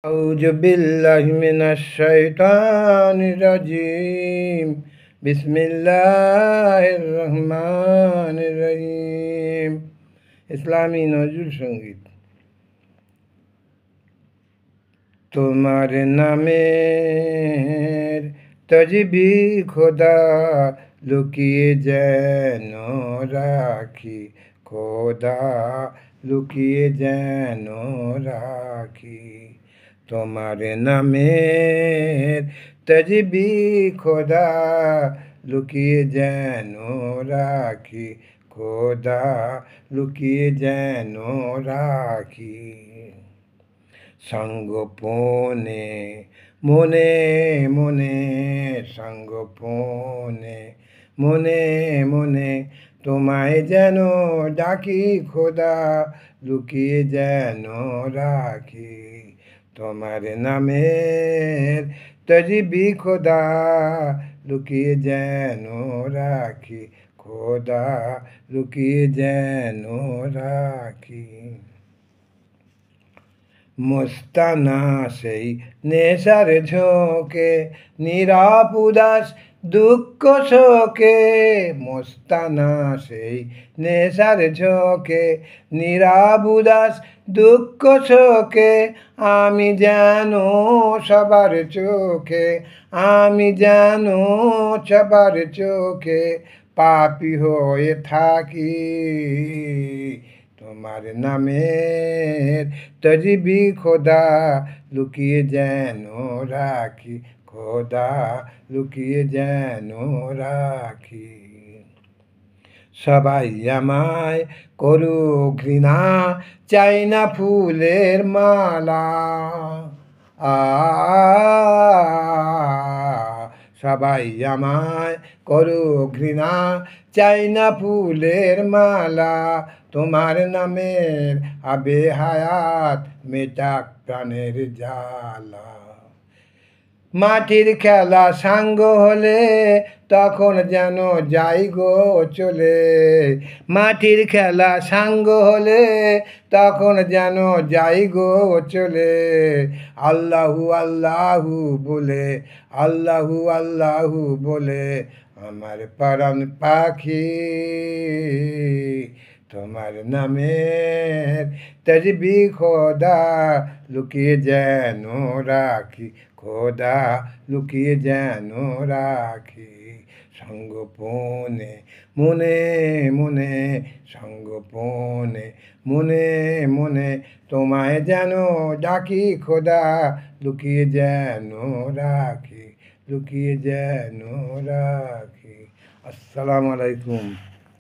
أعوذ بالله من الشيطان الرجيم بسم الله الرحمن الرحيم ইসলামী নজরুল সঙ্গীত। তোমার নামের তজবি খোদা লুকিয়ে যেন রাখি, খোদা লুকিয়ে যেন রাখি। তোমার নামের তজবি খোদা লুকিয়ে যেন রাখি, খোদা লুকিয়ে যেন রাখি। সঙ্গোপনে মনে মনে, সঙ্গোপনে মনে মনে তোমায় যেন ডাকি, খোদা লুকিয়ে যেন রাখি। তোমার নামের তজবি খোদা লুকিয়ে যেন রাখি, খোদা লুকিয়ে যেন রাখি। মস্তানা সেই নেশার ঝোঁকে, নীরব উদাস দুঃখ শোকে। মস্তানা সেই নেশার ঝোঁকে, নীরব উদাস দুঃখ শোকে। আমি যেন সবার চোখে, আমি যেন সবার চোখে পাপী হয়ে থাকি। তোমার নামের তজবি খোদা লুকিয়ে যেন রাখি, খোদা লুকিয়ে যেন রাখি। সবাই আমায় করুক ঘৃণা, চাই না ফুলের মালা। সবাই আমায় করুক ঘৃণা, চাই না ফুলের মালা। তোমার নামের আবে হায়াত মেটাক প্রাণের জ্বালা। মাটির খেলা সাঙ্গ হলে তখন যেন যাই গো চলে। মাটির খেলা সাঙ্গ হলে তখন যেন যাই গো চলে। আল্লাহু আল্লাহু বলে, আল্লাহু আল্লাহু বলে আমার পরাণ পাখি। তোমার নামের তজবি খোদা লুকিয়ে যেন রাখি, খোদা লুকিয়ে যেন রাখি। সঙ্গোপনে মনে মনে, সঙ্গোপনে মনে মনে তোমায় যেন ডাকি, খোদা লুকিয়ে যেন রাখি, লুকিয়ে যেন রাখি। আসসালামু আলাইকুম।